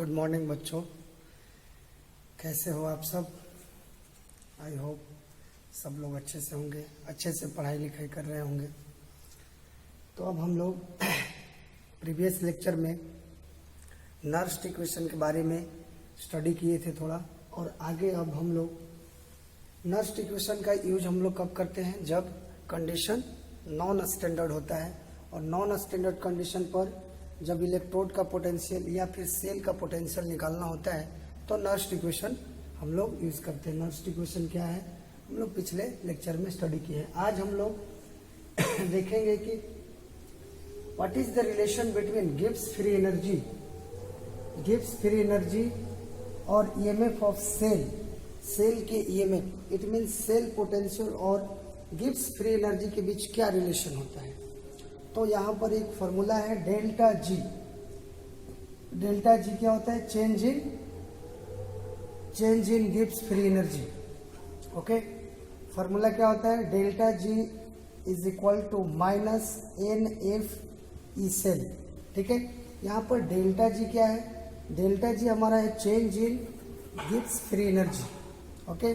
Good morning बच्चों, कैसे हो आप सब। आई होप सब लोग अच्छे से होंगे, अच्छे से पढ़ाई लिखाई कर रहे होंगे। तो अब हम लोग प्रीवियस लेक्चर में नर्स्ट इक्वेशन के बारे में स्टडी किए थे थोड़ा, और आगे अब हम लोग नर्स्ट इक्वेशन का यूज हम लोग कब करते हैं, जब कंडीशन नॉन स्टैंडर्ड होता है। और नॉन स्टैंडर्ड कंडीशन पर जब इलेक्ट्रोड का पोटेंशियल या फिर सेल का पोटेंशियल निकालना होता है तो नर्स्ट इक्वेशन हम लोग यूज करते हैं। नर्स्ट इक्वेशन क्या है, हम लोग पिछले लेक्चर में स्टडी किए हैं। आज हम लोग देखेंगे कि what is the relation between Gibbs free energy और ईएमएफ ऑफ सेल के EMF, it means cell potential और गिब्स फ्री एनर्जी के बीच क्या रिलेशन होता है। तो यहाँ पर एक फॉर्मूला है डेल्टा जी। डेल्टा जी क्या होता है, change in Gibbs free energy. Okay, formula क्या होता है, delta G is equal to minus N F E cell. ठीक है, यहाँ पर डेल्टा जी क्या है, डेल्टा जी हमारा है change in Gibbs free energy. Okay,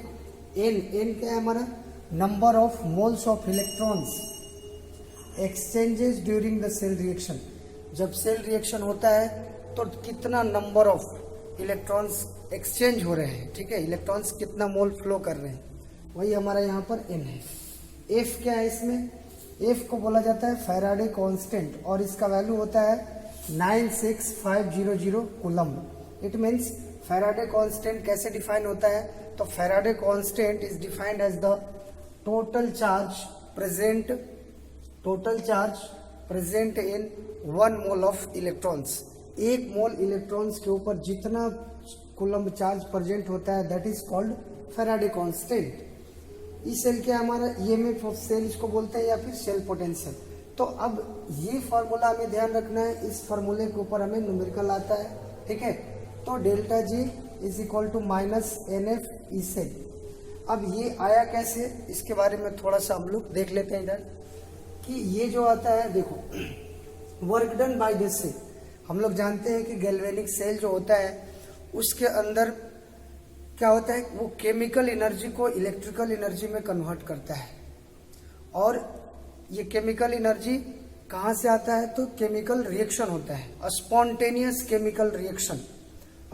N क्या है हमारा, number of moles of electrons exchanges during the cell reaction. जब सेल रिएक्शन होता है तो कितना नंबर ऑफ इलेक्ट्रॉन्स एक्सचेंज हो रहे हैं। ठीक है, इलेक्ट्रॉन्स कितना मोल फ्लो कर रहे हैं, वही हमारा यहाँ पर एन है। एफ क्या है, इसमें एफ को बोला जाता है फैराडे कांस्टेंट, और इसका वैल्यू होता है 96500 coulomb. It means Faraday constant कैसे डिफाइन होता है, तो Faraday constant is defined as the total charge present in 1 mole of electrons. 1 mole electrons के ऊपर जितना कूलम्ब चार्ज प्रेजेंट होता है that is called Faraday constant. इस सेल क्या हमारा ईएमएफ ऑफ सेल इसको बोलते हैं, या फिर सेल पोटेंशियल। तो अब ये फॉर्मूला हमें ध्यान रखना है, इस फॉर्मूले के ऊपर हमें न्यूमेरिकल आता है। ठीक है, तो delta G is equal to minus N F E cell. अब ये आया कैसे, इसके बारे में थोड़ा सा हम लोग देख लेते हैं इधर, कि ये जो आता है देखो, work done by this cell. हम लोग जानते हैं कि गैल्वेनिक सेल जो होता है उसके अंदर क्या होता है, वो केमिकल एनर्जी को इलेक्ट्रिकल एनर्जी में कन्वर्ट करता है। और ये केमिकल एनर्जी कहाँ से आता है, तो केमिकल रिएक्शन होता है, spontaneous chemical reaction,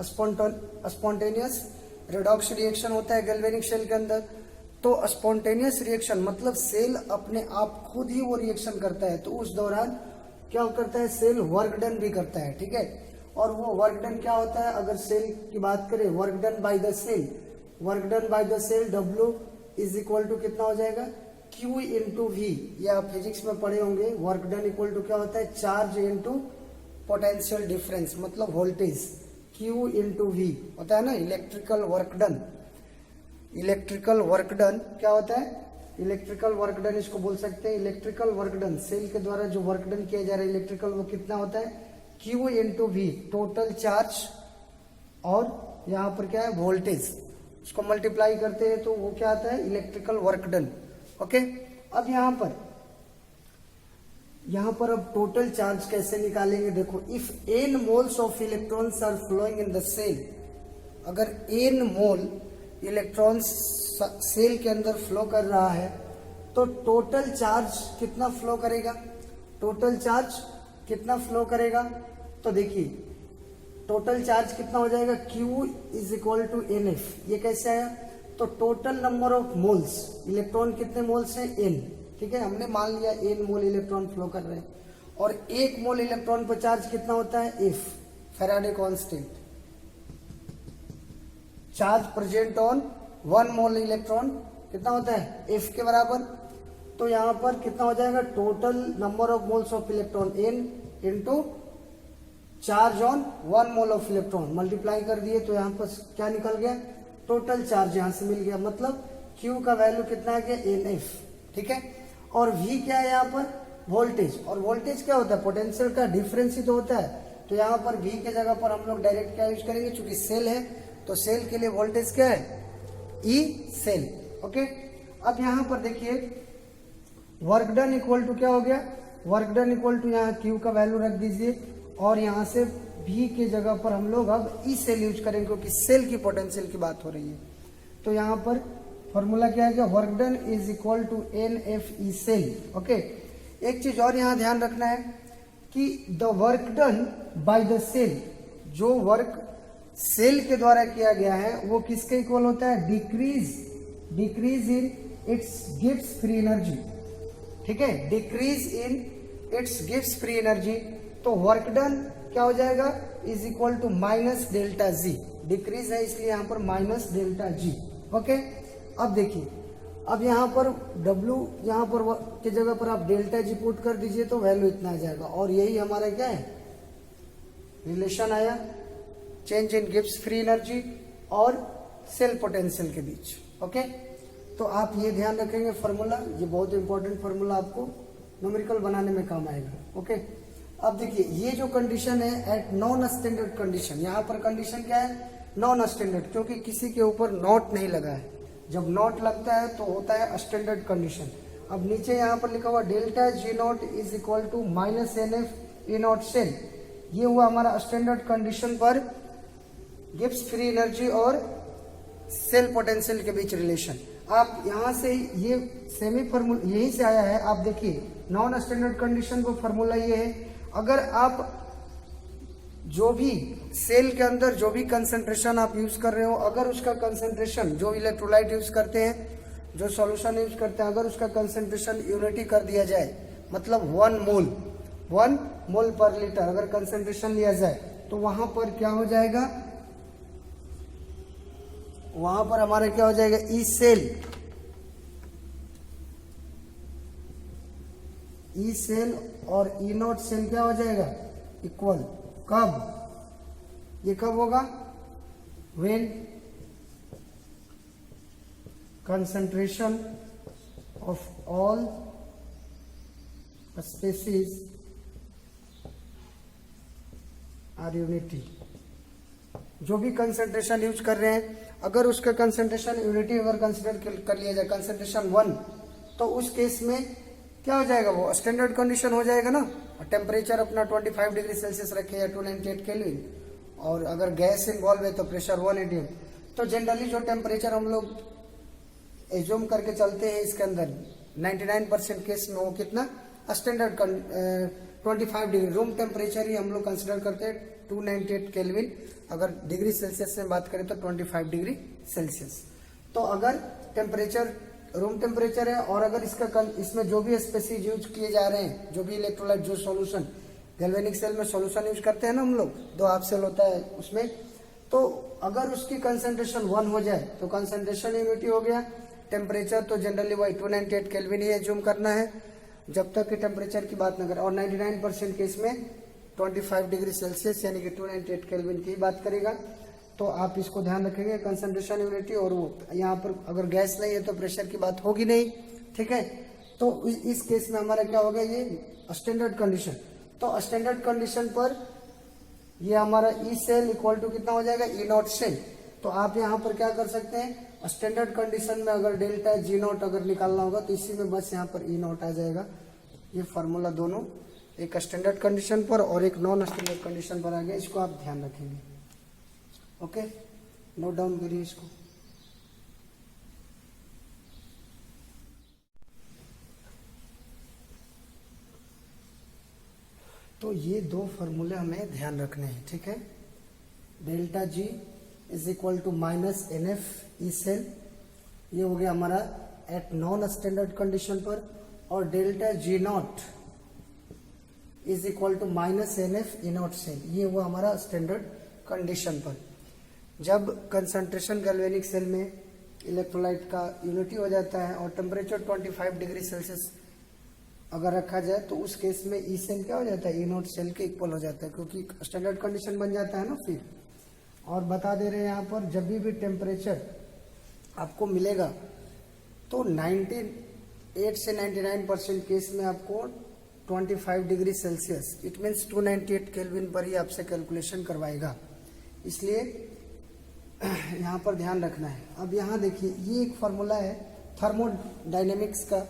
spontaneous redox reaction होता है गैल्वेनिक सेल के अंदर। तो स्पॉन्टेनियस रिएक्शन मतलब सेल अपने आप खुद ही वो रिएक्शन करता है, तो उस दौरान क्या करता है, सेल वर्क डन भी करता है। ठीक है, और वो वर्क डन क्या होता है, अगर सेल की बात करें, work done by the cell W is equal to कितना हो जाएगा, Q इंटू V। ये आप फिजिक्स में पढ़े होंगे, वर्क डन इक्वल टू क्या होता है, चार्ज इंटू पोटेंशियल डिफरेंस, मतलब वोल्टेज। Q इंटू V होता है ना, इलेक्ट्रिकल वर्क डन क्या होता है, इलेक्ट्रिकल वर्क डन इसको बोल सकते हैं। इलेक्ट्रिकल वर्क डन, सेल के द्वारा जो वर्क डन किया जा रहा है इलेक्ट्रिकल, वो कितना होता है, Q into V, total charge, और यहाँ पर क्या है वोल्टेज, उसको मल्टीप्लाई करते हैं तो वो क्या आता है, इलेक्ट्रिकल वर्क डन। ओके, अब यहाँ पर अब टोटल चार्ज कैसे निकालेंगे, देखो, if n moles of electrons are flowing in the cell, अगर n मोल इलेक्ट्रॉन्स सेल के अंदर फ्लो कर रहा है तो टोटल चार्ज कितना फ्लो करेगा, तो देखिए टोटल चार्ज कितना हो जाएगा, Q is equal to N F. ये कैसे आया, तो total number of moles, electron कितने मोल्स हैं, n। ठीक है, हमने मान लिया n मोल इलेक्ट्रॉन फ्लो कर रहे हैं, और 1 मोल इलेक्ट्रॉन पर चार्ज कितना होता है, F, Faraday constant. Charge present on 1 mole electron कितना होता है, F के बराबर। तो यहाँ पर कितना हो जाएगा, total number of moles of electron n into charge on 1 mole of electron, multiply कर दिए तो यहाँ पर क्या निकल गया, टोटल चार्ज यहाँ से मिल गया, मतलब Q का वैल्यू कितना है, NF। ठीक है, और V क्या है यहाँ पर, वोल्टेज। और वोल्टेज क्या होता है, पोटेंशियल का डिफरेंस ही तो होता है। तो यहाँ पर V के जगह पर हम लोग डायरेक्ट क्या यूज करेंगे, चूंकि सेल है तो सेल के लिए वोल्टेज क्या है, E सेल। ओके, अब यहाँ पर देखिए वर्क डन इक्वल टू क्या हो गया, वर्क डन इक्वल टू यहाँ Q का वैल्यू रख दीजिए, और यहाँ से भी के जगह पर हम लोग अब ई सेल यूज करेंगे क्योंकि सेल की पोटेंशियल की बात हो रही है। तो यहाँ पर फॉर्मूला क्या है, work done is equal to N F E cell. Okay, एक चीज और यहाँ ध्यान रखना है कि the work done by the cell, जो वर्क सेल के द्वारा किया गया है वो किसके इक्वल होता है, डिक्रीज इन इट्स गिव्स फ्री एनर्जी। ठीक है, डिक्रीज इन इट्स गिव्स फ्री एनर्जी। तो वर्क डन क्या हो जाएगा, is equal to minus delta G. Decrease है इसलिए यहाँ पर माइनस डेल्टा जी। ओके, अब देखिए, अब यहाँ पर W यहाँ पर के जगह पर आप डेल्टा जी पुट कर दीजिए तो वैल्यू इतना आ जाएगा। और यही हमारा क्या है, रिलेशन आया change in gives free energy और सेल पोटेंशियल के बीच। ओके, तो आप ये ध्यान रखेंगे फॉर्मूला, ये बहुत इंपॉर्टेंट फॉर्मूला आपको न्यूमेरिकल बनाने में काम आएगा। ओके, अब देखिए ये जो कंडीशन है एट नॉन स्टैंडर्ड कंडीशन, यहाँ पर कंडीशन क्या है, नॉन स्टैंडर्ड, क्योंकि किसी के ऊपर नॉट नहीं लगा है। जब नॉट लगता है तो होता है स्टैंडर्ड कंडीशन। अब नीचे यहाँ पर लिखा हुआ delta G not is equal to minus N F E not cell, ये हुआ हमारा स्टैंडर्ड कंडीशन पर गिव्स फ्री एनर्जी और सेल पोटेंशियल के बीच रिलेशन। आप यहाँ से ये सेमी फॉर्मूला यही से आया है। आप देखिए नॉन स्टैंडर्ड कंडीशन को फॉर्मूला ये है, अगर आप जो भी सेल के अंदर जो भी कंसंट्रेशन आप यूज कर रहे हो, अगर उसका कंसंट्रेशन, जो इलेक्ट्रोलाइट यूज करते हैं, जो सॉल्यूशन यूज करते हैं, अगर उसका कंसंट्रेशन यूनिटी कर दिया जाए, मतलब 1 मोल पर लीटर अगर कंसंट्रेशन लिया जाए तो वहां पर क्या हो जाएगा, वहां पर हमारा क्या हो जाएगा, ई सेल और ई नॉट सेल क्या हो जाएगा, इक्वल। कब, ये कब होगा, when concentration of all species are unity. जो भी कंसंट्रेशन यूज कर रहे हैं, अगर उसका कंसंट्रेशन यूनिटी अगर कंसिडर कर लिया जाए, कंसंट्रेशन 1, तो उस केस में क्या हो जाएगा, वो स्टैंडर्ड कंडीशन हो जाएगा ना। टेम्परेचर अपना 25 डिग्री सेल्सियस रखे या 298 केल्विन, और अगर गैस इन्वॉल्व है तो प्रेशर 1 atm। तो जनरली जो टेम्परेचर हम लोग एज्यूम करके चलते हैं इसके अंदर 99% केस में वो कितना, स्टैंडर्ड 25 डिग्री रूम टेम्परेचर ही हम लोग कंसिडर करते हैं 298 केल्विन। अगर डिग्री सेल्सियस में बात करें तो 25 डिग्री सेल्सियस। तो अगर टेम्परेचर रूम टेम्परेचर है और अगर इसमें जो भी स्पेसीज यूज किए जा रहे हैं, जो भी इलेक्ट्रोलाइट, जो सॉल्यूशन, गैल्वेनिक सेल में सॉल्यूशन यूज करते हैं ना हम लोग, 2 हाफ सेल होता है उसमें, तो अगर उसकी कंसंट्रेशन 1 हो जाए तो कंसंट्रेशन यूनिटी हो गया। टेम्परेचर तो जनरली वही 298 केल्विन ही एज्यूम करना है जब तक कि टेम्परेचर की बात न करें, और 99% केस में 25 डिग्री सेल्सियस यानी कि 298 केल्विन की बात करेगा। तो आप इसको ध्यान रखेंगे, कंसंट्रेशन यूनिटी, और वो यहाँ पर अगर गैस नहीं है तो प्रेशर की बात होगी नहीं। ठीक है, तो इस केस में हमारा क्या होगा, ये स्टैंडर्ड कंडीशन। तो स्टैंडर्ड कंडीशन पर ये हमारा ई सेल इक्वल टू कितना हो जाएगा, ई नॉट सेल। तो आप यहाँ पर क्या कर सकते हैं, स्टैंडर्ड कंडीशन में अगर डेल्टा जी नॉट अगर निकालना होगा तो इसी में बस यहाँ पर ई नॉट आ जाएगा। ये फॉर्मूला दोनों एक स्टैंडर्ड कंडीशन पर और एक नॉन स्टैंडर्ड कंडीशन पर आ गया, इसको आप ध्यान रखेंगे। ओके, नोट डाउन करिए इसको। तो ये 2 फॉर्मूले हमें ध्यान रखने हैं। ठीक है, delta G is equal to minus N F E cell, ये हो गया हमारा एट नॉन स्टैंडर्ड कंडीशन पर, और delta G not is equal to minus N F E not cell, ये हुआ हमारा स्टैंडर्ड कंडीशन पर। जब कंसंट्रेशन गैल्वेनिक सेल में इलेक्ट्रोलाइट का यूनिटी हो जाता है और टेम्परेचर 25 डिग्री सेल्सियस अगर रखा जाए तो उस केस में ई सेल क्या हो जाता है, ई नॉट सेल के इक्वल हो जाता है, क्योंकि स्टैंडर्ड कंडीशन बन जाता है ना फिर। और बता दे रहे हैं यहाँ पर, जब भी टेम्परेचर आपको मिलेगा तो 98 से 99% केस में आपको 25 degree Celsius, it means 298 kelvin पर ही आपसे कैलकुलेशन करवाएगा। इसलिए यहाँ पर ध्यान रखना है। अब यहाँ देखिए, ये एक फार्मूला है थर्मोडायनेमिक्स का।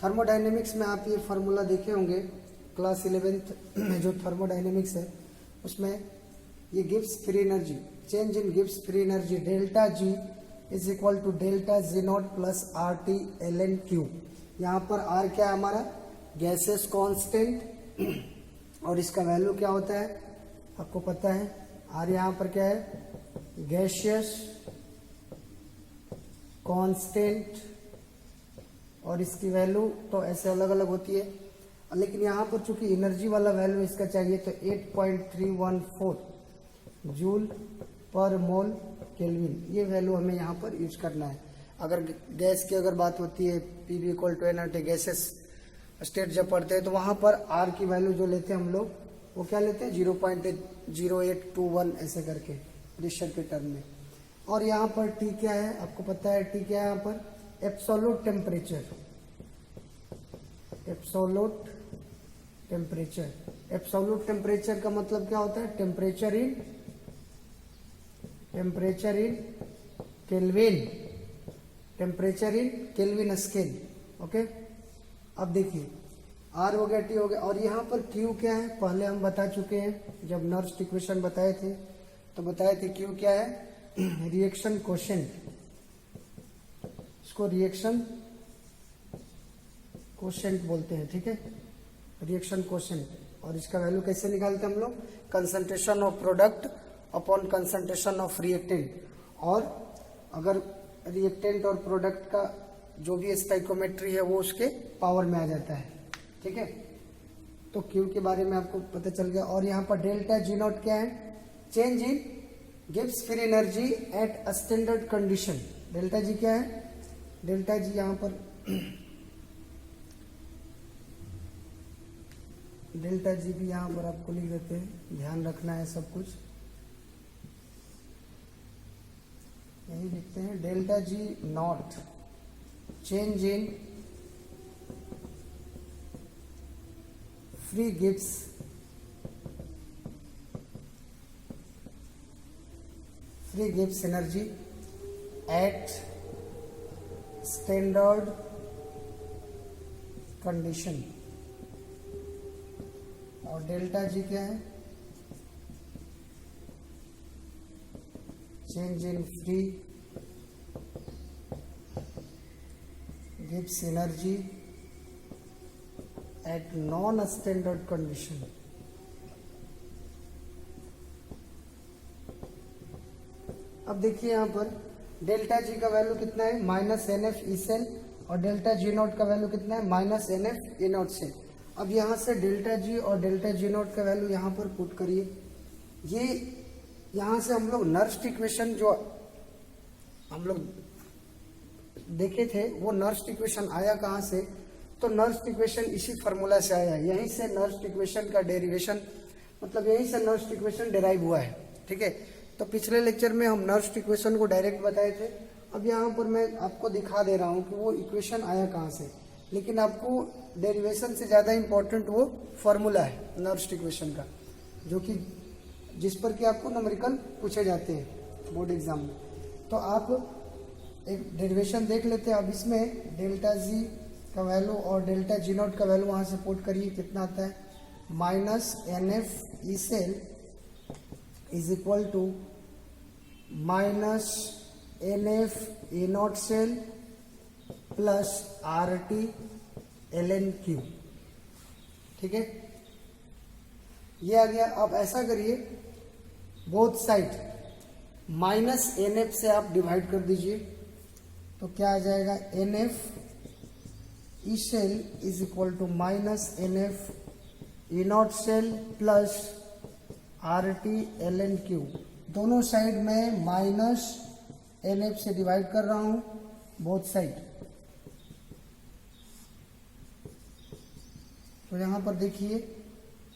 थर्मोडायनेमिक्स में आप ये फार्मूला देखे होंगे क्लास 11th में, जो थर्मोडायनेमिक्स है उसमें ये Gibbs free energy, change in Gibbs free energy delta G is equal to delta G not plus R T L N Q. यहाँ पर आर क्या है हमारा, गैसेस कांस्टेंट, और इसका वैल्यू क्या होता है आपको पता है, आर यहाँ पर क्या है, गैसियस कांस्टेंट, और इसकी वैल्यू तो ऐसे अलग अलग होती है, लेकिन यहाँ पर चूंकि एनर्जी वाला वैल्यू इसका चाहिए तो 8.314 जूल पर मोल केल्विन, ये वैल्यू हमें यहाँ पर यूज करना है। अगर गैस की अगर बात होती है PV equal to NRT gases state जब पढ़ते हैं तो वहां पर आर की वैल्यू जो लेते हैं हम लोग वो क्या लेते हैं 0.0821 ऐसे करके प्रेशर के टर्म में। और यहाँ पर टी क्या है आपको पता है, टी क्या है यहाँ पर, absolute temperature, absolute temperature. Absolute temperature का मतलब क्या होता है, temperature in kelvin, temperature in kelvin scale. Okay, अब देखिए आर हो गया, टी हो गया, और यहाँ पर क्यू क्या है पहले हम बता चुके हैं, जब नर्स्ट इक्वेशन बताए थे तो बताए थे क्यू क्या है, रिएक्शन कोशेंट, इसको रिएक्शन कोशेंट बोलते हैं, ठीक है, रिएक्शन कोशेंट। और इसका वैल्यू कैसे निकालते हैं हम लोग, concentration of product upon concentration of reactant, और अगर रिएक्टेंट और प्रोडक्ट का जो भी स्टोइकोमेट्री है वो उसके पावर में आ जाता है, ठीक है। तो क्यू के बारे में आपको पता चल गया। और यहाँ पर डेल्टा जी नॉट क्या है, change in Gibbs free energy at standard condition. Delta G क्या है, डेल्टा जी यहाँ पर डेल्टा जी भी यहाँ पर आपको लिख देते हैं, ध्यान रखना है सब कुछ यही लिखते हैं। Delta G not change in free Gibbs energy at standard condition. और डेल्टा जी क्या है, change in free Gibbs energy at non standard condition. अब देखिए यहाँ पर डेल्टा जी का वैल्यू कितना है, minus N F E cell, और डेल्टा जी नॉट का वैल्यू कितना है, minus N F E not cell. अब यहाँ से डेल्टा जी और डेल्टा जी नॉट का वैल्यू यहाँ पर पुट करिए। ये यहाँ से हम लोग नर्स्ट इक्वेशन जो हम लोग देखे थे वो नर्स्ट इक्वेशन आया कहाँ से, तो नर्स्ट इक्वेशन इसी फार्मूला से आया है, यहीं से नर्स्ट इक्वेशन का डेरिवेशन, मतलब यहीं से नर्स्ट इक्वेशन डेराइव हुआ है, ठीक है। तो पिछले लेक्चर में हम नर्स्ट इक्वेशन को डायरेक्ट बताए थे, अब यहाँ पर मैं आपको दिखा दे रहा हूँ कि वो इक्वेशन आया कहाँ से, लेकिन आपको डेरिवेशन से ज़्यादा इम्पोर्टेंट वो फार्मूला है नर्स्ट इक्वेशन का, जो कि जिस पर कि आपको न्यूमेरिकल पूछे जाते हैं बोर्ड एग्जाम में। तो आप एक डेरिवेशन देख लेते हैं। अब इसमें डेल्टा जी का वैल्यू और डेल्टा जी नॉट का वैल्यू वहाँ से पुट करिए, कितना आता है, minus N F E cell is equal to minus N F E not cell plus R T L N Q, ठीक है, ये आ गया। अब ऐसा करिए, both side minus N F से आप डिवाइड कर दीजिए, तो क्या आ जाएगा, N F E cell is equal to minus N F E not cell plus R T L N Q. दोनों साइड में माइनस एन एफ से डिवाइड कर रहा हूं, बोथ साइड। तो यहां पर देखिए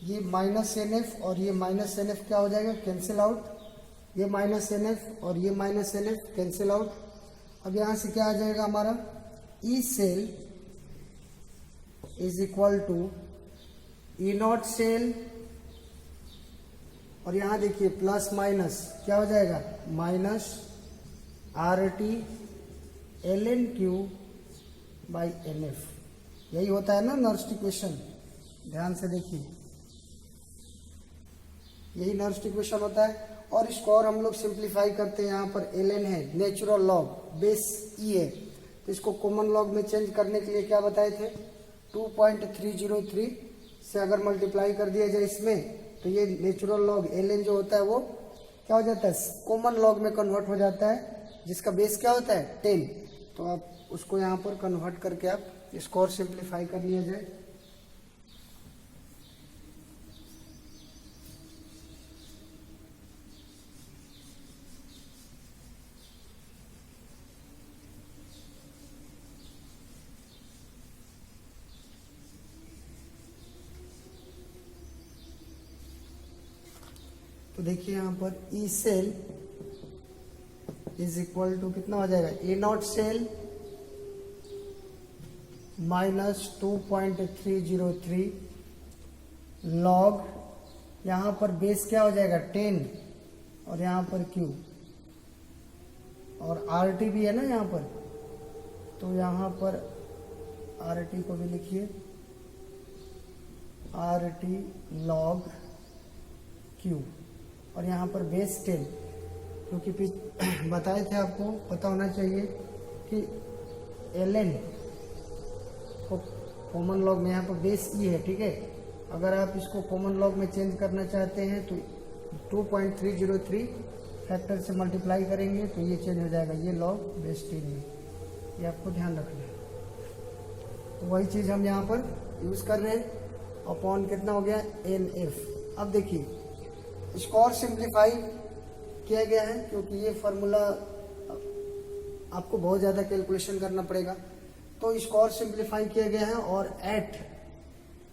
ये माइनस एन एफ और ये माइनस एन एफ क्या हो जाएगा, कैंसिल आउट, ये माइनस एन एफ और ये minus N F cancel out. अब यहां से क्या आ जाएगा हमारा, E cell is equal to E not cell, और यहां देखिए प्लस माइनस क्या हो जाएगा, minus R T L N Q by N F. यही होता है ना नर्स्ट इक्वेशन, ध्यान से देखिए यही नर्स्ट इक्वेशन होता है। और इसको और हम लोग सिंप्लीफाई करते हैं, यहाँ पर ln है, नेचुरल लॉग, बेस e है, तो इसको कॉमन लॉग में चेंज करने के लिए क्या बताए थे, 2.303 से अगर मल्टीप्लाई कर दिया जाए इसमें, तो ये नेचुरल लॉग ln जो होता है वो क्या हो जाता है, कॉमन लॉग में कन्वर्ट हो जाता है, जिसका बेस क्या होता है 10। तो आप उसको यहाँ पर कन्वर्ट करके आप इसको और सिंप्लीफाई कर लिया जाए। तो देखिए यहाँ पर E cell is equal to कितना हो जाएगा, E not cell minus 2.303 log, यहाँ पर बेस क्या हो जाएगा 10 और यहाँ पर क्यू, और आर टी भी है ना यहाँ पर, तो यहाँ पर आर टी को भी लिखिए, आर टी लॉग क्यू, और यहाँ पर बेस 10, क्योंकि बताए थे आपको पता होना चाहिए कि ln को कॉमन लॉग में यहाँ पर बेस ई है, ठीक है। अगर आप इसको कॉमन लॉग में चेंज करना चाहते हैं तो 2.303 फैक्टर से मल्टीप्लाई करेंगे तो ये चेंज हो जाएगा, ये लॉग बेस 10 में, ये आपको ध्यान रखना है। तो वही चीज़ हम यहाँ पर यूज़ कर रहे हैं, अपॉन कितना हो गया NF। अब देखिए इसको और सिंप्लीफाई किया गया है, क्योंकि ये फार्मूला आपको बहुत ज़्यादा कैलकुलेशन करना पड़ेगा, तो इसको और सिंप्लीफाई किया गया है। और एट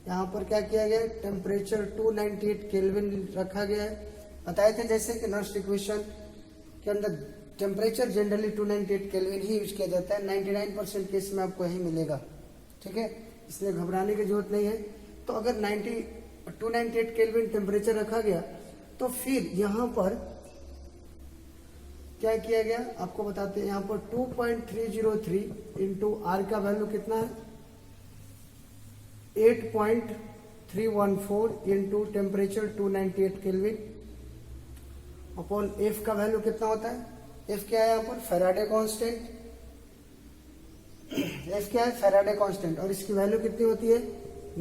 यहाँ पर क्या किया गया है, टेम्परेचर 298 केल्विन रखा गया है। बताए थे जैसे कि नर्स्ट इक्वेशन के अंदर टेम्परेचर जनरली 298 केल्विन ही यूज किया जाता है, 99% केस में आपको यही मिलेगा, ठीक है, इसलिए घबराने की जरूरत नहीं है। तो अगर 298 केल्विन टेम्परेचर रखा गया तो फिर यहाँ पर क्या किया गया आपको बताते हैं, यहाँ पर 2.303 इंटू आर का वैल्यू कितना है 8.314 into temperature 298 kelvin upon F का वैल्यू कितना होता है, एफ क्या है यहाँ पर फैराडे कांस्टेंट, एफ क्या है फैराडे कांस्टेंट, और इसकी वैल्यू कितनी होती है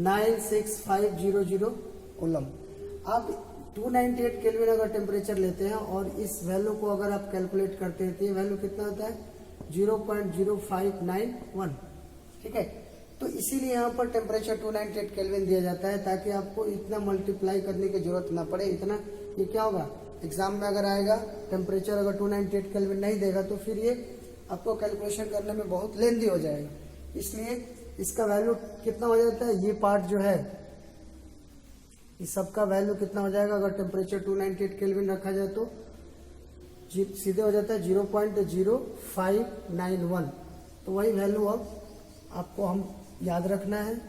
96500 कूलम। आप 298 केल्विन अगर टेम्परेचर लेते हैं और इस वैल्यू को अगर आप कैलकुलेट करते हैं तो ये वैल्यू कितना होता है 0.0591, ठीक है। तो इसीलिए यहाँ पर टेम्परेचर 298 केल्विन दिया जाता है, ताकि आपको इतना मल्टीप्लाई करने की जरूरत ना पड़े। इतना ये क्या होगा एग्जाम में अगर आएगा टेम्परेचर अगर 298 केल्विन नहीं देगा तो फिर ये आपको कैलकुलेशन करने में बहुत लेंदी हो जाएगा, इसलिए इसका वैल्यू कितना हो जाता है, ये पार्ट जो है इस सबका वैल्यू कितना हो जाएगा, अगर टेम्परेचर 298 केल्विन रखा जाए तो सीधे हो जाता है 0.0591। तो वही वैल्यू अब आपको हम याद रखना है,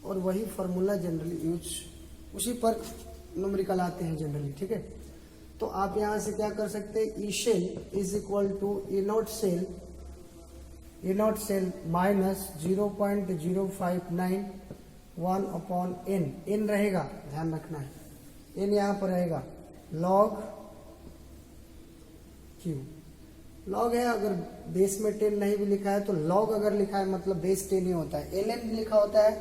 और वही फार्मूला जनरली यूज उसी पर न्यूमेरिकल आते हैं जनरली, ठीक है। तो आप यहाँ से क्या कर सकते हैं, E cell is equal to E not cell minus 0.0591 upon n रहेगा, ध्यान रखना है एन यहाँ पर रहेगा लॉग क्यू। लॉग है, अगर बेस में 10 नहीं भी लिखा है तो लॉग अगर लिखा है मतलब बेस 10 ही होता है, ln लिखा होता है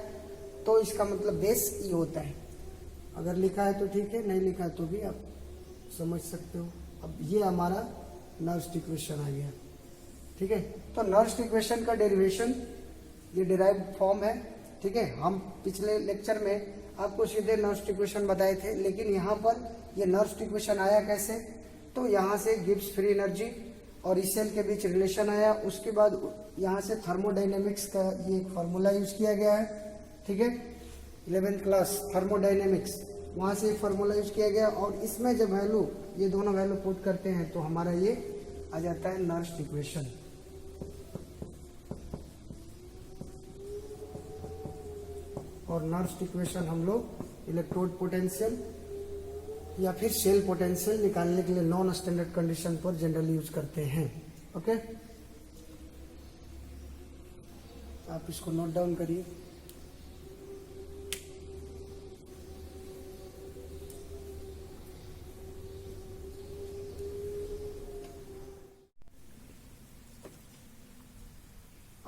तो इसका मतलब बेस ई होता है। अगर लिखा है तो ठीक है, नहीं लिखा है तो भी आप समझ सकते हो। अब ये हमारा नर्स्ट इक्वेशन आ गया, ठीक है। तो नर्स्ट इक्वेशन का डेरिवेशन ये डिराइव्ड फॉर्म है, ठीक है। हम पिछले लेक्चर में आपको सीधे नर्स्ट इक्वेशन बताए थे, लेकिन यहाँ पर ये नर्स्ट इक्वेशन आया कैसे, तो यहाँ से गिब्स फ्री एनर्जी और इस सेल के बीच रिलेशन आया, उसके बाद यहाँ से थर्मोडायनेमिक्स का ये एक फार्मूला यूज किया गया है, ठीक है। 11th क्लास थर्मोडायनेमिक्स, वहाँ से एक फार्मूला यूज किया गया, और इसमें जब वैल्यू ये दोनों वैल्यू पुट करते हैं तो हमारा ये आ जाता है नर्स्ट इक्वेशन। और नर्स्ट इक्वेशन हम लोग इलेक्ट्रोड पोटेंशियल या फिर सेल पोटेंशियल निकालने के लिए नॉन स्टैंडर्ड कंडीशन पर जनरली यूज करते हैं, ओके। आप इसको नोट डाउन करिए।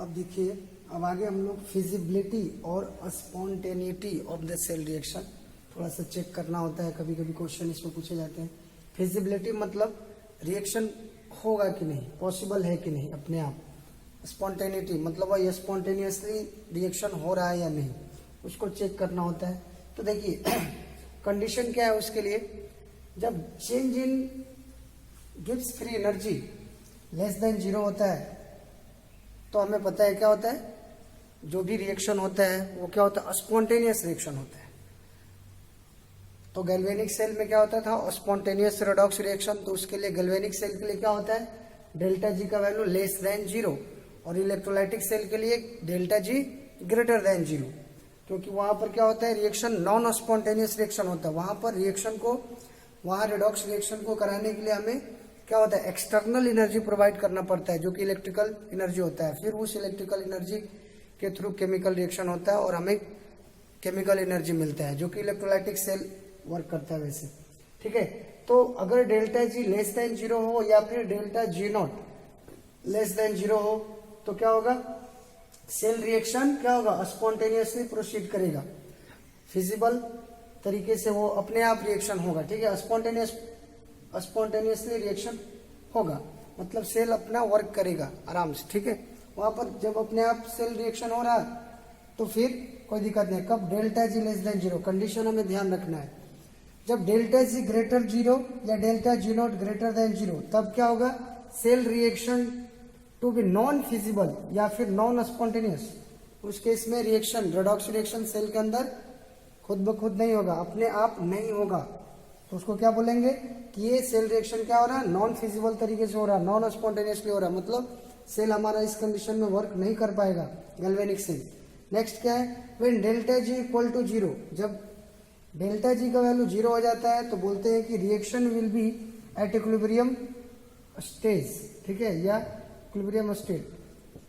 अब देखिए, अब आगे हम लोग फिजिबिलिटी और spontaneity of the cell reaction थोड़ा सा चेक करना होता है, कभी कभी क्वेश्चन इसमें पूछे जाते हैं। फिजिबिलिटी मतलब रिएक्शन होगा कि नहीं, पॉसिबल है कि नहीं अपने आप। स्पॉन्टेनिटी मतलब वही स्पॉन्टेनियसली रिएक्शन हो रहा है या नहीं, उसको चेक करना होता है। तो देखिए कंडीशन क्या है उसके लिए, जब change in gives free energy less than 0 होता है तो हमें पता है क्या होता है, जो भी रिएक्शन होता है वो क्या होता है, स्पॉन्टेनियस रिएक्शन होता है। तो गैल्वेनिक सेल में क्या होता था, स्पॉन्टेनियस रेडॉक्स रिएक्शन। तो उसके लिए गैल्वेनिक सेल के लिए क्या होता है, डेल्टा जी का वैल्यू लेस देन 0, और इलेक्ट्रोलाइटिक सेल के लिए डेल्टा जी ग्रेटर देन 0, क्योंकि वहां पर क्या होता है, रिएक्शन नॉन स्पॉन्टेनियस रिएक्शन होता है। वहां पर रिएक्शन को, वहां रेडॉक्स रिएक्शन को कराने के लिए हमें क्या होता है, एक्सटर्नल एनर्जी प्रोवाइड करना पड़ता है, जो कि इलेक्ट्रिकल एनर्जी होता है। फिर उस इलेक्ट्रिकल एनर्जी के थ्रू केमिकल रिएक्शन होता है और हमें केमिकल एनर्जी मिलता है, जो कि इलेक्ट्रोलाइटिक सेल वर्क करता है वैसे। ठीक है, तो अगर डेल्टा जी लेस देन 0 हो या फिर delta G not less than 0 हो तो क्या होगा, सेल रिएक्शन क्या होगा, स्पॉन्टेनियसली प्रोसीड करेगा, फिजिबल तरीके से वो अपने आप रिएक्शन होगा। ठीक है, स्पॉन्टेनियसली रिएक्शन होगा मतलब सेल अपना वर्क करेगा आराम से। ठीक है, वहां पर जब अपने आप सेल रिएक्शन हो रहा तो फिर कोई दिक्कत नहीं। कब, delta G less than 0, condition हमें ध्यान रखना है। जब डेल्टा जी ग्रेटर 0 या delta G naught greater than 0 तब क्या होगा, cell reaction to be non feasible या फिर नॉन स्पॉन्टेनियस। उस केस में रिएक्शन, रेडॉक्स रिएक्शन सेल के अंदर खुद ब खुद नहीं होगा, अपने आप नहीं होगा। तो उसको क्या बोलेंगे कि ये सेल रिएक्शन क्या हो रहा है, नॉन फिजिबल तरीके से हो रहा है, नॉन स्पॉन्टेनियसली हो रहा है, मतलब सेल हमारा इस कंडीशन में वर्क नहीं कर पाएगा, गैल्वेनिक सेल। नेक्स्ट क्या है, when delta G equal to 0, जब डेल्टा जी का वैल्यू 0 हो जाता है तो बोलते हैं कि reaction will B eight equilibrium stage. ठीक है, या इक्विलिब्रियम स्टेट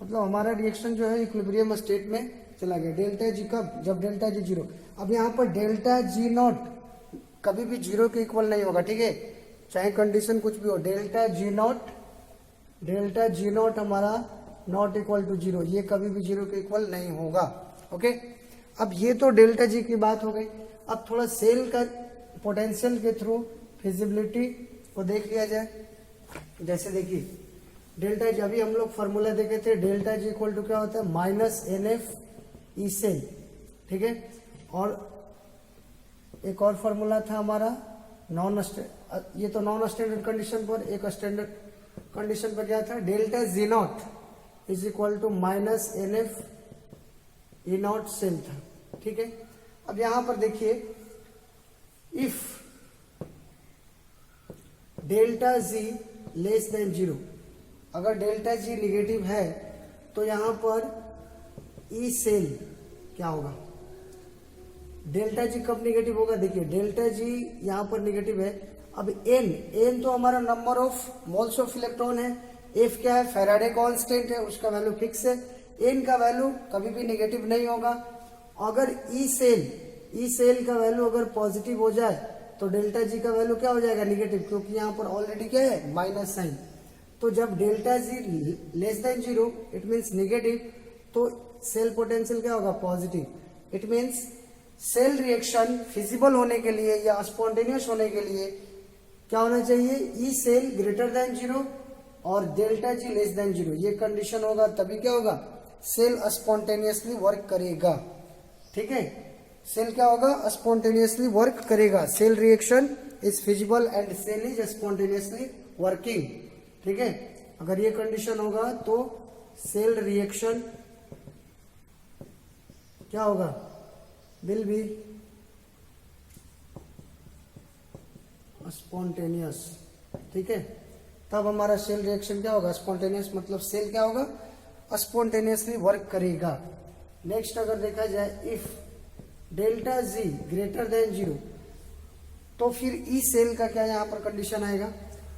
मतलब हमारा रिएक्शन जो है इक्विलिब्रियम स्टेट में चला गया। डेल्टा जी कब, जब डेल्टा जी 0। अब यहाँ पर डेल्टा जी नॉट कभी भी 0 के इक्वल नहीं होगा। ठीक है, चाहे कंडीशन कुछ भी हो, डेल्टा जी नॉट हमारा नॉट इक्वल टू 0, ये कभी भी 0 के इक्वल नहीं होगा। ओके, अब ये तो डेल्टा जी की बात हो गई। अब थोड़ा सेल का पोटेंशियल के थ्रू फिजिबिलिटी को देख लिया जाए। जैसे देखिए डेल्टा जी, अभी हम लोग फॉर्मूला देखे थे, डेल्टा जी इक्वल टू क्या होता है, माइनस NF ई सेल। ठीक है, और एक और फॉर्मूला था हमारा ये तो नॉन स्टैंडर्ड कंडीशन पर, एक स्टैंडर्ड कंडीशन पर क्या था, delta G not is equal to minus NF E not cell था। ठीक है, अब यहां पर देखिए, if delta G less than 0, अगर डेल्टा जी निगेटिव है तो यहां पर ई सेल क्या होगा, डेल्टा जी कब निगेटिव होगा, देखिए डेल्टा जी यहां पर निगेटिव है। अब एन तो हमारा number of moles of electron है, एफ क्या है, फैराडे कांस्टेंट है, उसका वैल्यू फिक्स है, एन का वैल्यू कभी भी निगेटिव नहीं होगा। अगर ई सेल का वैल्यू अगर पॉजिटिव हो जाए तो डेल्टा जी का वैल्यू क्या हो जाएगा, निगेटिव, क्योंकि यहाँ पर ऑलरेडी क्या है, माइनस साइन। तो जब delta G less than 0 it means negative, तो सेल पोटेंशियल क्या होगा, positive. It means cell reaction feasible होने के लिए या स्पॉन्टेनियस होने के लिए क्या होना चाहिए, ई सेल ग्रेटर देन 0 और डेल्टा जी लेस देन 0, ये कंडीशन होगा, तभी क्या होगा, सेल स्पॉन्टेनियसली वर्क करेगा। ठीक है, सेल क्या होगा, स्पॉन्टेनियसली वर्क करेगा, cell reaction is feasible and cell is spontaneously working. ठीक है, अगर ये कंडीशन होगा तो सेल रिएक्शन क्या होगा, विल बी स्पॉन्टेनियस। ठीक है, तब हमारा सेल रिएक्शन क्या होगा, स्पॉन्टेनियस, मतलब सेल क्या होगा, स्पॉन्टेनियसली वर्क करेगा। नेक्स्ट अगर देखा जाए, if delta ji greater than 0 तो फिर ई सेल का क्या यहाँ पर कंडीशन आएगा,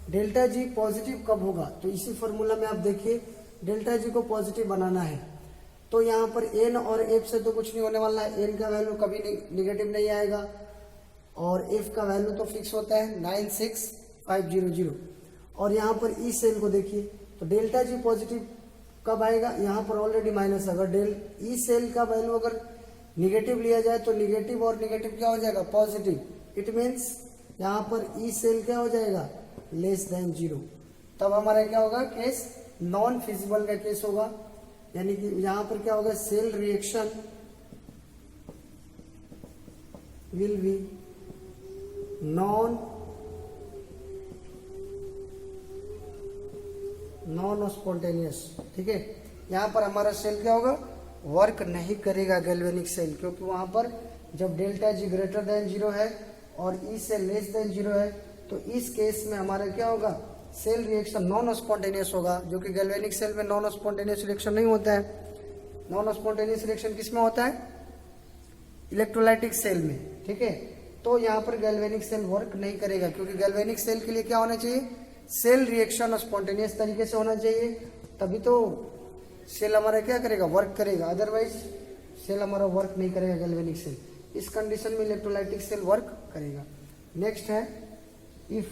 डेल्टा जी पॉजिटिव कब होगा, तो इसी फॉर्मूला में आप देखिए डेल्टा जी को पॉजिटिव बनाना है तो यहाँ पर एन और एफ से तो कुछ नहीं होने वाला है, एन का वैल्यू कभी निगेटिव नहीं आएगा और एफ का वैल्यू तो फिक्स होता है 96500। और यहाँ पर ई सेल को देखिए तो डेल्टा जी पॉजिटिव कब आएगा, यहाँ पर ऑलरेडी माइनस, अगर डेल ई सेल का वैल्यू अगर निगेटिव लिया जाए तो निगेटिव और निगेटिव क्या हो जाएगा, पॉजिटिव। इट मीन्स यहाँ पर ई सेल क्या हो जाएगा, लेस देन 0। तब हमारा क्या होगा, केस नॉन फिजिबल का केस होगा, यानी कि यहाँ पर क्या होगा, cell reaction will be non spontaneous. ठीक है, यहाँ पर हमारा सेल क्या होगा, वर्क नहीं करेगा गैल्वेनिक सेल, क्योंकि वहां पर जब डेल्टा जी ग्रेटर देन 0 है और ई से लेस देन 0 है, तो इस केस में हमारा क्या होगा, सेल रिएक्शन नॉन स्पॉन्टेनियस होगा, जो कि गैल्वेनिक सेल में नॉन स्पॉन्टेनियस रिएक्शन नहीं होता है। नॉन स्पॉन्टेनियस रिएक्शन किस में होता है, इलेक्ट्रोलाइटिक सेल में। ठीक है, तो यहाँ पर गैल्वेनिक सेल वर्क नहीं करेगा, क्योंकि गैल्वेनिक सेल के लिए क्या होना चाहिए, सेल रिएक्शन स्पॉन्टेनियस तरीके से होना चाहिए, तभी तो सेल हमारा क्या करेगा, वर्क करेगा। अदरवाइज सेल हमारा वर्क नहीं करेगा गैल्वेनिक सेल। इस कंडीशन में इलेक्ट्रोलाइटिक सेल वर्क करेगा। नेक्स्ट है, if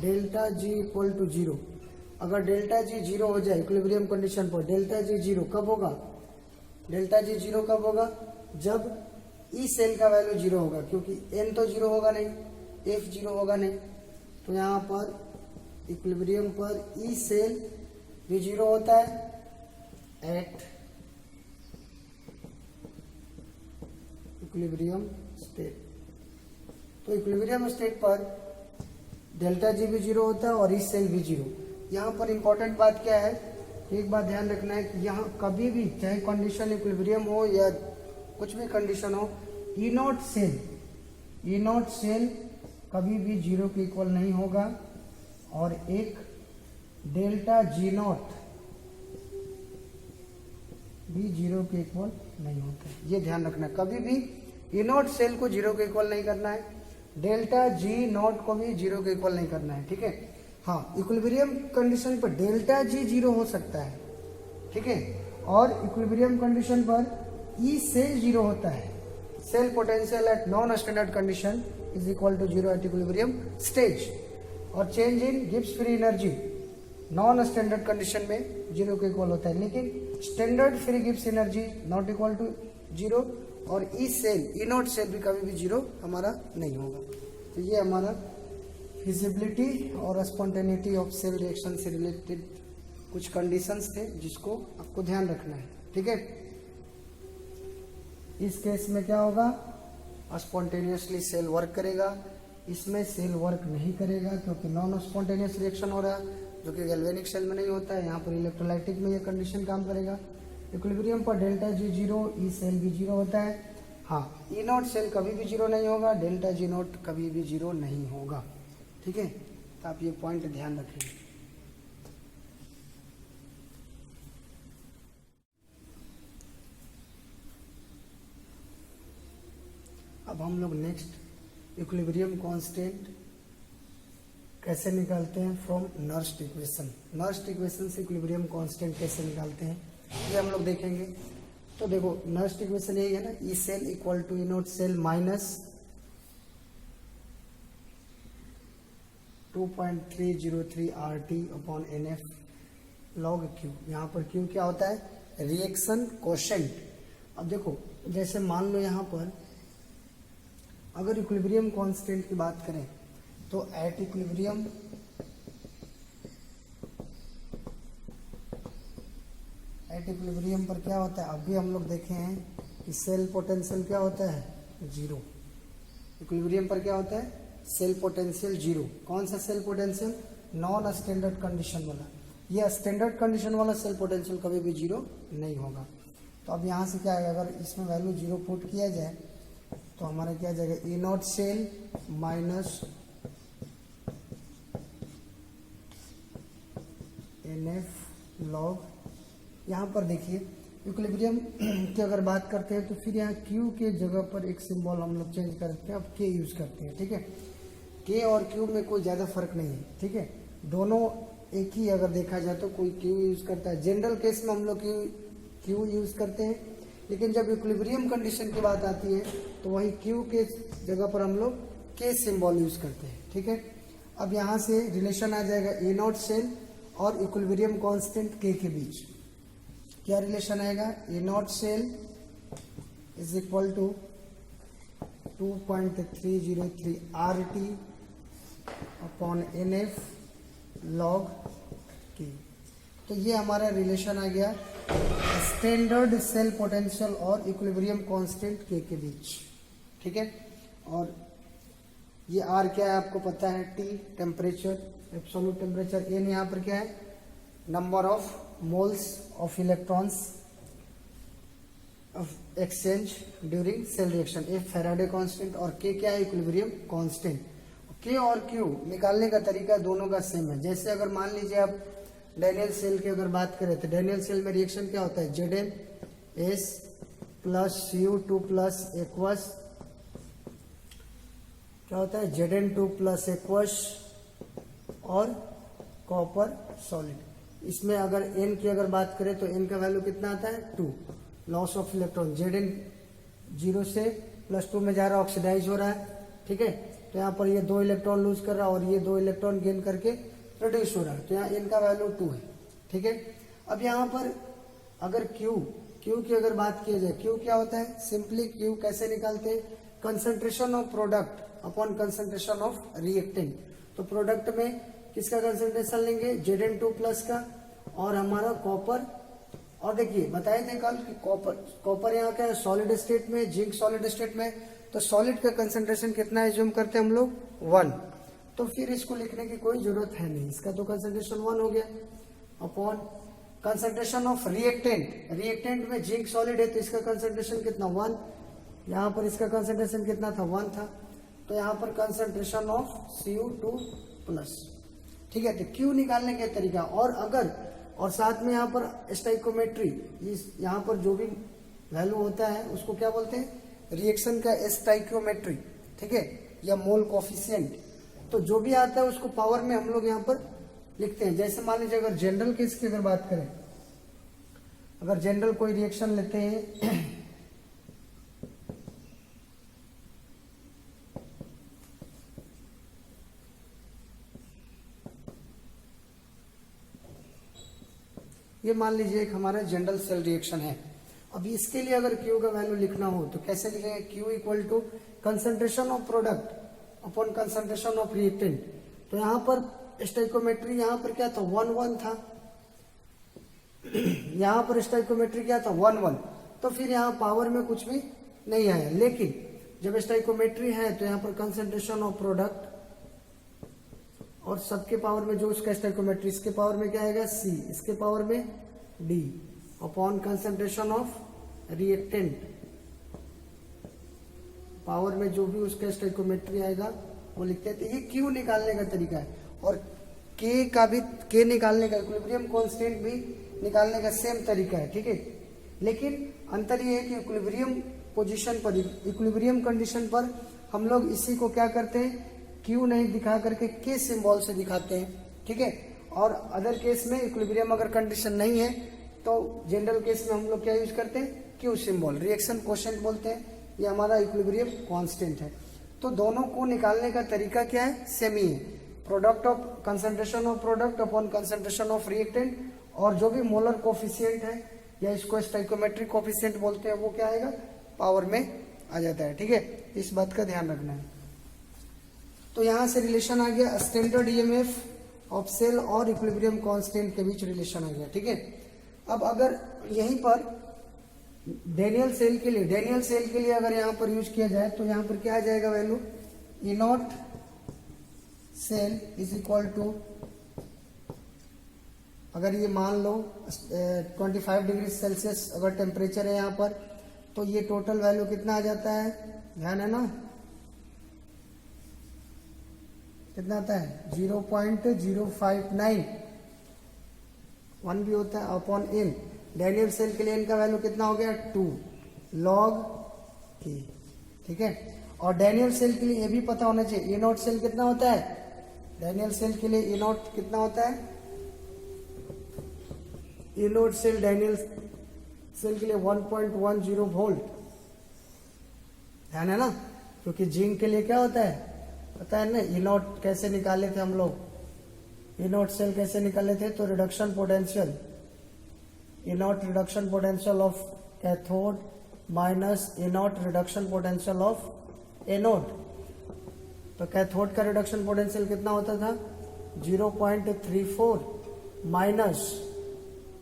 delta G equal to 0, अगर डेल्टा जी 0 हो जाए इक्विलिब्रियम कंडीशन पर, डेल्टा जी 0 कब होगा, डेल्टा जी 0 कब होगा, जब ई सेल का वैल्यू 0 होगा, क्योंकि एन तो 0 होगा नहीं, एफ 0 होगा नहीं, तो यहाँ पर इक्विलिब्रियम पर ई सेल भी 0 होता है एट इक्विलिब्रियम स्टेट। तो इक्विलिब्रियम स्टेट पर डेल्टा जी भी 0 होता है और ई सेल भी 0। यहाँ पर इंपॉर्टेंट बात क्या है, एक बात ध्यान रखना है कि यहाँ कभी भी चाहे कंडीशन इक्विलिब्रियम हो या कुछ भी कंडीशन हो, ई नॉट सेल कभी भी 0 के इक्वल नहीं होगा, और एक डेल्टा जी नॉट भी 0 के इक्वल नहीं होता है। ये ध्यान रखना, कभी भी ई नॉट सेल को 0 के इक्वल नहीं करना है, डेल्टा जी नॉट को भी 0 के इक्वल नहीं करना है। ठीक है, हाँ, इक्विलिब्रियम कंडीशन पर डेल्टा जी 0 हो सकता है। ठीक है, और इक्विलिब्रियम कंडीशन पर ई सेल 0 होता है। Cell potential at non standard condition is equal to 0 at equilibrium stage, और change in Gibbs free energy non standard condition में 0 के इक्वल होता है, लेकिन standard free Gibbs energy not equal to 0, और E cell E not cell भी कभी भी 0 हमारा नहीं होगा। तो ये हमारा फिजिबिलिटी और स्पॉन्टेनिटी ऑफ सेल रिएक्शन से रिलेटेड कुछ कंडीशंस थे, जिसको आपको ध्यान रखना है। ठीक है, इस केस में क्या होगा, स्पॉन्टेनियसली सेल वर्क करेगा, इसमें सेल वर्क नहीं करेगा, क्योंकि नॉन स्पॉन्टेनियस रिएक्शन हो रहा है, जो कि गैल्वेनिक सेल में नहीं होता है। यहाँ पर इलेक्ट्रोलाइटिक में ये कंडीशन काम करेगा। इक्विलिब्रियम पर डेल्टा जी 0, ई सेल भी 0 होता है। हाँ, ई नॉट सेल कभी भी 0 नहीं होगा, डेल्टा जी नॉट कभी भी 0 नहीं होगा। ठीक है, तो आप ये पॉइंट ध्यान रखें। अब हम लोग नेक्स्ट इक्विलिब्रियम कांस्टेंट कैसे निकालते हैं from Nernst equation. Nernst equation से इक्विलिब्रियम कांस्टेंट कैसे निकालते हैं ये हम लोग देखेंगे। तो देखो, नर्स्ट इक्वेशन यही है ना, E cell equal to E not cell minus 2.303 RT upon NF log Q। यहाँ पर Q क्या होता है, रिएक्शन कोशेंट। अब देखो, जैसे मान लो यहाँ पर अगर इक्विलिब्रियम कांस्टेंट की बात करें तो एट इक्विलिब्रियम पर क्या होता है, अभी हम लोग देखे हैं कि सेल पोटेंशियल क्या होता है, 0। इक्विलिब्रियम पर क्या होता है, सेल पोटेंशियल 0। कौन सा cell potential, non standard condition वाला। यह स्टैंडर्ड कंडीशन वाला सेल पोटेंशियल कभी भी 0 नहीं होगा। तो अब यहाँ से क्या है, अगर इसमें वैल्यू 0 पुट किया जाए तो हमारा क्या जाएगा, E not cell minus NF log। यहाँ पर देखिए, इक्विलिब्रियम की अगर बात करते हैं तो फिर यहाँ Q के जगह पर एक सिंबल हम लोग चेंज करते हैं, अब K यूज करते हैं। ठीक है, K और Q में कोई ज़्यादा फर्क नहीं है। ठीक है, दोनों एक ही अगर देखा जाए तो कोई Q यूज करता है, जनरल केस में हम लोग Q यूज करते हैं, लेकिन जब इक्विलिब्रियम कंडीशन की बात आती है तो वही Q के जगह पर हम लोग K सिंबल यूज करते हैं। ठीक है, अब यहाँ से रिलेशन आ जाएगा ए नॉट सेल और इक्विलिब्रियम कांस्टेंट के बीच। क्या रिलेशन आएगा? E not cell is equal to 2.303 RT upon NF log K। तो ये हमारा रिलेशन आ गया स्टैंडर्ड सेल पोटेंशियल और इक्विलिब्रियम कांस्टेंट K के बीच। ठीक है, और ये R क्या है आपको पता है, T temperature, absolute temperature. N यहाँ पर क्या है, number of moles of electrons of exchange during cell reaction, a Faraday constant, और K क्या है, इक्विलिब्रियम कांस्टेंट। K और Q निकालने का तरीका दोनों का सेम है। जैसे अगर मान लीजिए आप डैनियल सेल की अगर बात करें तो डैनियल सेल में रिएक्शन क्या होता है, ZnS plus Cu2 plus aqueous, क्या होता है Zn2 प्लस एक्वस और कॉपर सॉलिड। इसमें अगर N की अगर बात करें तो N का वैल्यू कितना आता है 2, लॉस ऑफ इलेक्ट्रॉन। Zn 0 से +2 में जा रहा है, ऑक्सीडाइज हो रहा है। ठीक है, तो यहाँ पर ये 2 इलेक्ट्रॉन लूज कर रहा है और ये 2 इलेक्ट्रॉन गेन करके प्रोड्यूस हो रहा है, तो यहाँ N का वैल्यू 2 है। ठीक है, अब यहाँ पर अगर Q की अगर बात की जाए, Q क्या होता है, सिंपली Q कैसे निकालते हैं, concentration of product upon concentration of reactant. तो प्रोडक्ट में किसका कंसंट्रेशन लेंगे, Zn2 प्लस का, और हमारा कॉपर। और देखिए बताए थे कल कि कॉपर यहाँ क्या है, सॉलिड स्टेट में, जिंक सॉलिड स्टेट में, तो सॉलिड का कंसंट्रेशन कितना एज्यूम करते हैं हम लोग, 1। तो फिर इसको लिखने की कोई जरूरत है नहीं, इसका तो कंसंट्रेशन 1 हो गया, अपॉन कंसंट्रेशन ऑफ रिएक्टेंट में जिंक सॉलिड है तो इसका कंसंट्रेशन कितना 1, यहाँ पर इसका कंसंट्रेशन कितना था 1 था, तो यहाँ पर कंसंट्रेशन ऑफ Cu2 प्लस। ठीक है, तो Q निकालने का तरीका, और साथ में यहाँ पर स्टाइकोमेट्री, यहाँ पर जो भी वैल्यू होता है उसको क्या बोलते हैं, रिएक्शन का स्टाइकोमेट्री। ठीक है, या मोल कोफिशिएंट, तो जो भी आता है उसको पावर में हम लोग यहाँ पर लिखते हैं। जैसे मान लीजिए अगर जनरल केस की अगर बात करें, अगर जनरल कोई रिएक्शन लेते हैं ये मान लीजिए एक हमारा जनरल सेल रिएक्शन है। अभी इसके लिए अगर Q का वैल्यू लिखना हो तो कैसे लिखेंगे, Q equal to concentration of product upon concentration of reactant. तो यहाँ पर स्टाइकोमेट्री यहाँ पर क्या था 1 था, यहाँ पर स्टाइकोमेट्री क्या था 1, तो फिर यहाँ पावर में कुछ भी नहीं आया। लेकिन जब स्टाइकोमेट्री है तो यहाँ पर कंसंट्रेशन ऑफ प्रोडक्ट और सबके पावर में जो उसका स्टाइकोमेट्री, इसके पावर में क्या आएगा C, इसके पावर में D upon concentration of reactant, power में जो भी उसका स्टाइकोमेट्री आएगा वो लिखते हैं। तो ये Q निकालने का तरीका है, और K निकालने का, इक्विलिब्रियम कांस्टेंट भी निकालने का सेम तरीका है। ठीक है, लेकिन अंतर ये है कि इक्विलिब्रियम पोजीशन पर, इक्विलिब्रियम कंडीशन पर हम लोग इसी को क्या करते हैं, Q नहीं दिखा करके K सिंबल से दिखाते हैं। ठीक है, और अदर केस में इक्विलिब्रियम अगर कंडीशन नहीं है तो जनरल केस में हम लोग क्या यूज करते हैं, Q सिंबल, रिएक्शन कोशेंट बोलते हैं, ये हमारा इक्विलिब्रियम कांस्टेंट है। तो दोनों को निकालने का तरीका क्या है, सेम ही है, product of concentration of product upon concentration of reactant, और जो भी मोलर कोफिशिएंट है या इसको स्टाइकोमेट्रिक कोफिशिएंट बोलते हैं वो क्या आएगा, पावर में आ जाता है। ठीक है, इस बात का ध्यान रखना है। तो यहां से रिलेशन आ गया स्टैंडर्ड ईएमएफ ऑफ सेल और इक्विलिब्रियम कांस्टेंट के बीच रिलेशन आ गया। ठीक है, अब अगर यहीं पर डैनियल सेल के लिए अगर यहाँ पर यूज किया जाए तो यहाँ पर क्या आ जाएगा value, E not cell is equal to, अगर ये मान लो 25 डिग्री सेल्सियस अगर टेम्परेचर है यहाँ पर, तो ये टोटल वैल्यू कितना आ जाता है, ध्यान है ना, कितना आता है 0.059, 1 भी होता है अपॉन N। डैनियल सेल के लिए इनका वैल्यू कितना हो गया 2 log K। ठीक है, और डैनियल सेल के लिए ये भी पता होना चाहिए E नॉट सेल कितना होता है, डैनियल सेल के लिए E नॉट कितना होता है, E not cell Daniell cell के लिए 1.10 वोल्ट, ध्यान है ना, क्योंकि जिंक के लिए क्या होता है पता है ना ई नॉट कैसे निकाले थे हम लोग, ई नॉट सेल कैसे निकाले थे, तो reduction potential, E not reduction potential of cathode minus E not reduction potential of anode. तो कैथोड का रिडक्शन पोटेंशियल कितना होता था 0.34 माइनस,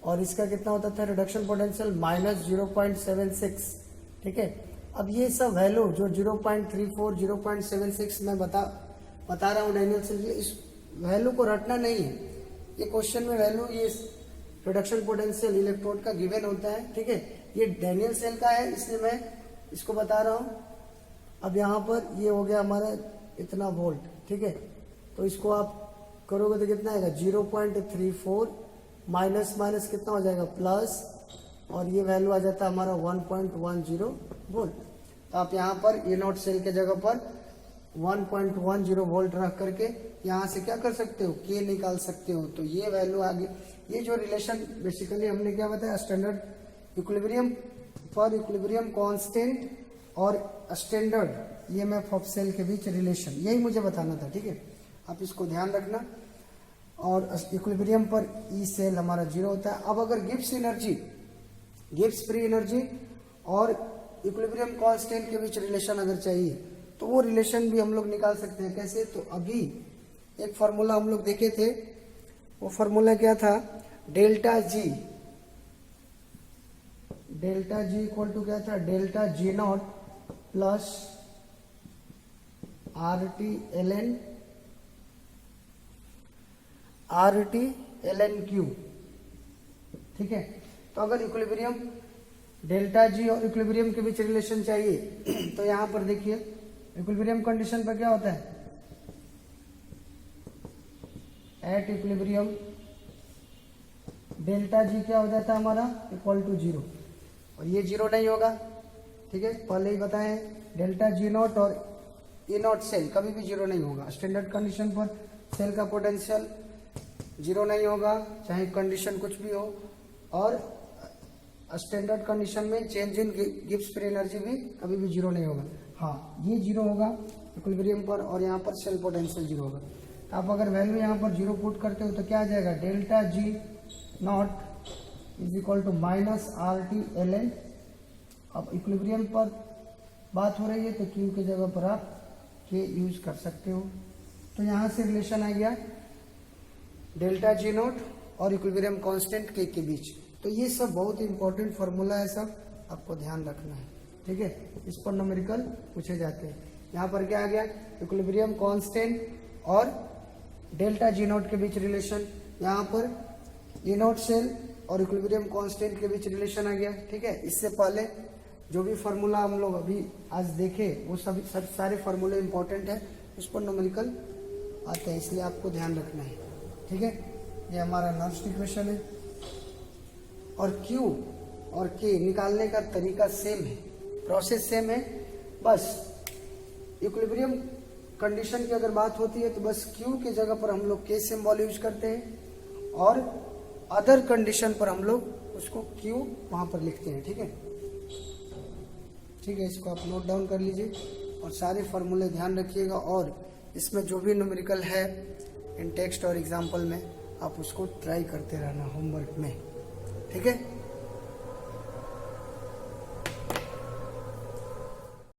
और इसका कितना होता था रिडक्शन पोटेंशियल माइनस 0.76। ठीक है, अब ये सब वैल्यू जो 0.34 0.76 मैं बता रहा हूँ डैनियल सेल, इस वैल्यू को रटना नहीं है, ये क्वेश्चन में वैल्यू ये रिडक्शन पोटेंशियल इलेक्ट्रोड का गिवन होता है। ठीक है, ये डैनियल सेल का है इसलिए मैं इसको बता रहा हूँ। अब यहाँ पर ये हो गया हमारा इतना वोल्ट। ठीक है, तो इसको आप करोगे तो कितना आएगा 0.34 माइनस माइनस कितना हो जाएगा प्लस, और ये वैल्यू आ जाता है हमारा 1.10 वोल्ट। तो आप यहाँ पर ए नॉट सेल के जगह पर 1.10 वोल्ट रख करके यहाँ से क्या कर सकते हो के निकाल सकते हो। तो ये वैल्यू आगे, ये जो रिलेशन बेसिकली हमने क्या बताया standard equilibrium for equilibrium constant और स्टैंडर्ड ईएमएफ ऑफ सेल के बीच रिलेशन, यही मुझे बताना था। ठीक है, आप इसको ध्यान रखना। और इक्विलिब्रियम पर ई सेल हमारा 0 होता है। अब अगर Gibbs energy, Gibbs free energy और इक्विलिब्रियम कांस्टेंट के बीच रिलेशन अगर चाहिए तो वो रिलेशन भी हम लोग निकाल सकते हैं। कैसे, तो अभी एक फार्मूला हम लोग देखे थे, वो फार्मूला क्या था delta G, delta G equal to क्या था delta G not plus R T L N Q. ठीक है, तो अगर इक्विलिब्रियम डेल्टा जी और इक्विलिब्रियम के बीच रिलेशन चाहिए तो यहां पर देखिए इक्विलिब्रियम कंडीशन पर क्या होता है, एट इक्विलिब्रियम डेल्टा जी क्या हो जाता है हमारा इक्वल टू 0, और ये 0 नहीं होगा। ठीक है, पहले ही बताए डेल्टा जी नॉट और ए नॉट सेल कभी भी 0 नहीं होगा। स्टैंडर्ड कंडीशन पर सेल का पोटेंशियल 0 नहीं होगा, चाहे कंडीशन कुछ भी हो, और स्टैंडर्ड कंडीशन में change in Gibbs free energy भी कभी भी 0 नहीं होगा। हाँ, ये 0 होगा इक्विलिब्रियम पर, और यहाँ पर सेल पोटेंशियल 0 होगा। तो आप अगर वैल्यू यहाँ पर 0 पुट करते हो तो क्या आ जाएगा delta G not is equal to minus R T L N. अब इक्विलिब्रियम पर बात हो रही है तो क्यू की जगह पर आप के यूज कर सकते हो। तो यहाँ से रिलेशन आ गया डेल्टा जी नॉट और इक्विलिब्रियम कांस्टेंट के बीच। तो ये सब बहुत ही इंपॉर्टेंट फार्मूला है, सब आपको ध्यान रखना है। ठीक है, इस पर न्यूमेरिकल पूछे जाते हैं। यहाँ पर क्या आ गया इक्विलिब्रियम कांस्टेंट और डेल्टा जी नॉट के बीच रिलेशन, यहाँ पर ए नॉट सेल और इक्विलिब्रियम कांस्टेंट के बीच रिलेशन आ गया। ठीक है, इससे पहले जो भी फार्मूला हम लोग अभी आज देखे वो सभी सारे फार्मूले इंपॉर्टेंट है, उस पर न्यूमेरिकल आते हैं, इसलिए आपको ध्यान रखना है। ठीक है, ये हमारा नॉर्स्ट इक्वेशन है, और Q और K निकालने का तरीका सेम है, प्रोसेस सेम है। बस इक्विलिब्रियम कंडीशन की अगर बात होती है तो बस Q की जगह पर हम लोग K सिंबल यूज करते हैं, और अदर कंडीशन पर हम लोग उसको Q वहां पर लिखते हैं। ठीक है, ठीक है, इसको आप नोट डाउन कर लीजिए और सारे फार्मूले ध्यान रखिएगा, और इसमें जो भी न्यूमेरिकल है इन टेक्स्ट और एग्जाम्पल में आप उसको ट्राई करते रहना होमवर्क में। ठीक है।